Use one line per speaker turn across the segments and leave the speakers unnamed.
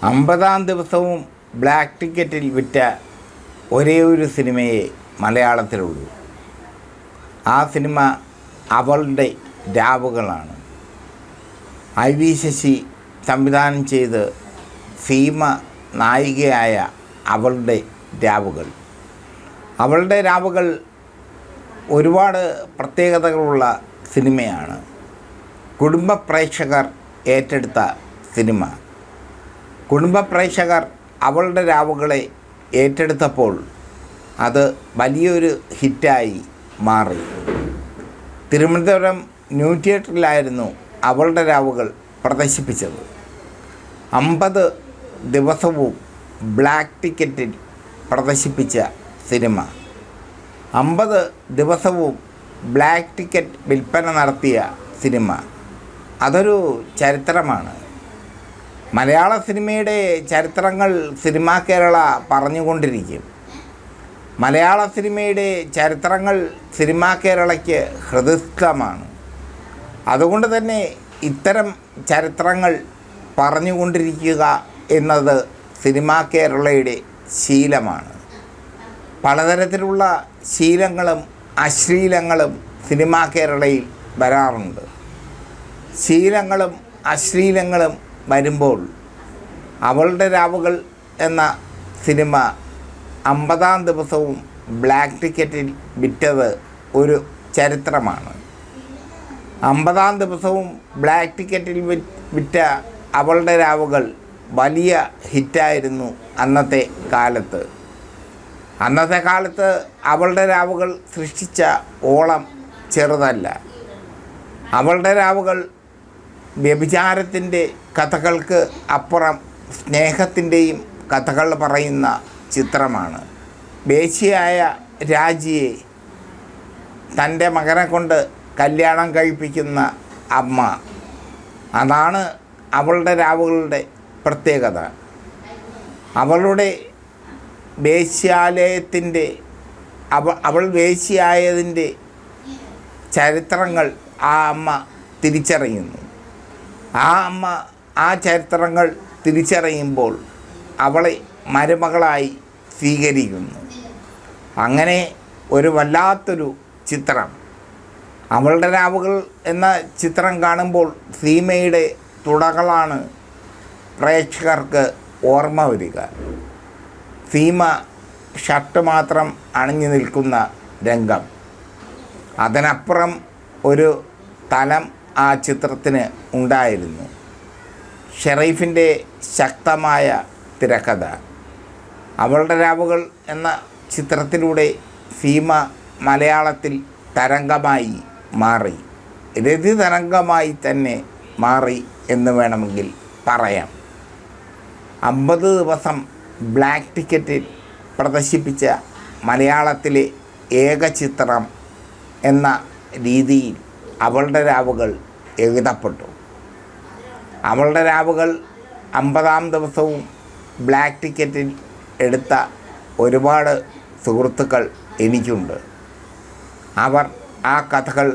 50-ാം ദിവസവും ബ്ലാക്ക് ടിക്കറ്റിൽ വിറ്റ ഒരേ ഒരു സിനിമയെ മലയാളത്തിലുള്ളൂ. ആ സിനിമ അവളുടെ രാവുകളാണ്. IV ശശി സംവിധാനം ചെയ്ത് സീമ നായികയായ അവളുടെ രാവുകൾ. അവളുടെ രാവുകൾ ഒരുപാട് പ്രത്യേകതകളുള്ള സിനിമയാണ്. കുടുംബ പ്രേക്ഷകർ ഏറ്റെടുത്ത സിനിമ. കുടുംബ പ്രേക്ഷകർ അവളുടെ രാവുകളെ ഏറ്റെടുത്തപ്പോൾ അത് വലിയൊരു ഹിറ്റായി മാറി. തിരുവനന്തപുരം ന്യൂ തിയേറ്ററിലായിരുന്നു അവളുടെ രാവുകൾ പ്രദർശിപ്പിച്ചത്. 50 ദിവസവും ബ്ലാക്ക് ടിക്കറ്റിൽ പ്രദർശിപ്പിച്ച സിനിമ. 50 ദിവസവും ബ്ലാക്ക് ടിക്കറ്റ് വിൽപ്പന നടത്തിയ സിനിമ. അതൊരു ചരിത്രമാണ്. മലയാള സിനിമയുടെ ചരിത്രങ്ങൾ സിനിമാ കേരള പറഞ്ഞുകൊണ്ടിരിക്കും. മലയാള സിനിമയുടെ ചരിത്രങ്ങൾ സിനിമാ കേരളയ്ക്ക് ഹൃദയസ്ഥമാണ്. അതുകൊണ്ട് തന്നെ ഇത്തരം ചരിത്രങ്ങൾ പറഞ്ഞുകൊണ്ടിരിക്കുക എന്നത് സിനിമാ കേരളയുടെ ശീലമാണ്. പലതരത്തിലുള്ള ശീലങ്ങളും അശ്ലീലങ്ങളും സിനിമാ കേരളയിൽ വരാറുണ്ട്. ശീലങ്ങളും അശ്ലീലങ്ങളും വരുമ്പോൾ അവളുടെ രാവുകൾ എന്ന സിനിമ 50-ാം ദിവസവും ബ്ലാക്ക് ടിക്കറ്റിൽ വിറ്റത് ഒരു ചരിത്രമാണ്. 50-ാം ദിവസവും ബ്ലാക്ക് ടിക്കറ്റിൽ വിറ്റ അവളുടെ രാവുകൾ വലിയ ഹിറ്റായിരുന്നു അന്നത്തെ കാലത്ത്. അന്നത്തെ കാലത്ത് അവളുടെ രാവുകൾ സൃഷ്ടിച്ച ഓളം ചെറുതല്ല. അവളുടെ രാവുകൾ വ്യഭിചാരത്തിൻ്റെ കഥകൾക്ക് അപ്പുറം സ്നേഹത്തിൻ്റെയും കഥകൾ പറയുന്ന ചിത്രമാണ്. വേശ്യയായ രാജിയെ തൻ്റെ മകനെ കൊണ്ട് കല്യാണം കഴിപ്പിക്കുന്ന അമ്മ. അതാണ് അവളുടെ രാവുകളുടെ പ്രത്യേകത. അവളുടെ വേശ്യാലയത്തിൻ്റെ അവൾ വേശ്യയായതിൻ്റെ ചരിത്രങ്ങൾ ആ അമ്മ തിരിച്ചറിയുന്നു. ആ അമ്മ ആ ചരിത്രങ്ങൾ തിരിച്ചറിയുമ്പോൾ അവളെ മരുമകളായി സ്വീകരിക്കുന്നു. അങ്ങനെ ഒരു വല്ലാത്തൊരു ചിത്രം. അവളുടെ രാവുകൾ എന്ന ചിത്രം കാണുമ്പോൾ സീമയുടെ തുടകളാണ് പ്രേക്ഷകർക്ക് ഓർമ്മ വരിക. സീമ ഷർട്ട് മാത്രം അണിഞ്ഞു നിൽക്കുന്ന രംഗം. അതിനപ്പുറം ഒരു തലം ആ ചിത്രത്തിന് ഉണ്ടായിരുന്നു. ഷെറീഫിൻ്റെ ശക്തമായ തിരക്കഥ. അവളുടെ രാവുകൾ എന്ന ചിത്രത്തിലൂടെ സീമ മലയാളത്തിൽ തരംഗമായി മാറി. രതി തരംഗമായി തന്നെ മാറി എന്ന് വേണമെങ്കിൽ പറയാം. 50 ദിവസം ബ്ലാക്ക് ടിക്കറ്റിൽ പ്രദർശിപ്പിച്ച മലയാളത്തിലെ ഏക ചിത്രം എന്ന രീതിയിൽ അവളുടെ രാവുകൾ എഴുതപ്പെട്ടു. അവളുടെ രാവുകൾ 50-ാം ദിവസവും ബ്ലാക്ക് ടിക്കറ്റിൽ എടുത്ത ഒരുപാട് സുഹൃത്തുക്കൾ എനിക്കുണ്ട്. അവർ ആ കഥകൾ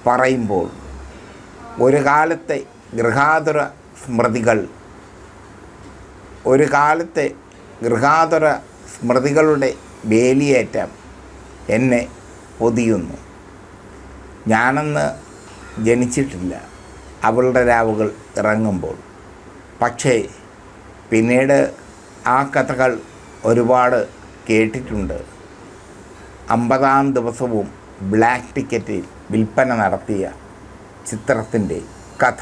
പറയുമ്പോൾ ഒരു കാലത്തെ ഗൃഹാതുര സ്മൃതികളുടെ വേലിയേറ്റം എന്നെ പൊതിയുന്നു. ഞാനന്ന് ജനിച്ചിട്ടില്ല അവളുടെ രാവുകൾ ഇറങ്ങുമ്പോൾ. പക്ഷേ പിന്നീട് ആ കഥകൾ ഒരുപാട് കേട്ടിട്ടുണ്ട്. 50-ാം ദിവസവും ബ്ലാക്ക് ടിക്കറ്റിൽ വിൽപ്പന നടത്തിയ ചിത്രത്തിൻ്റെ കഥ.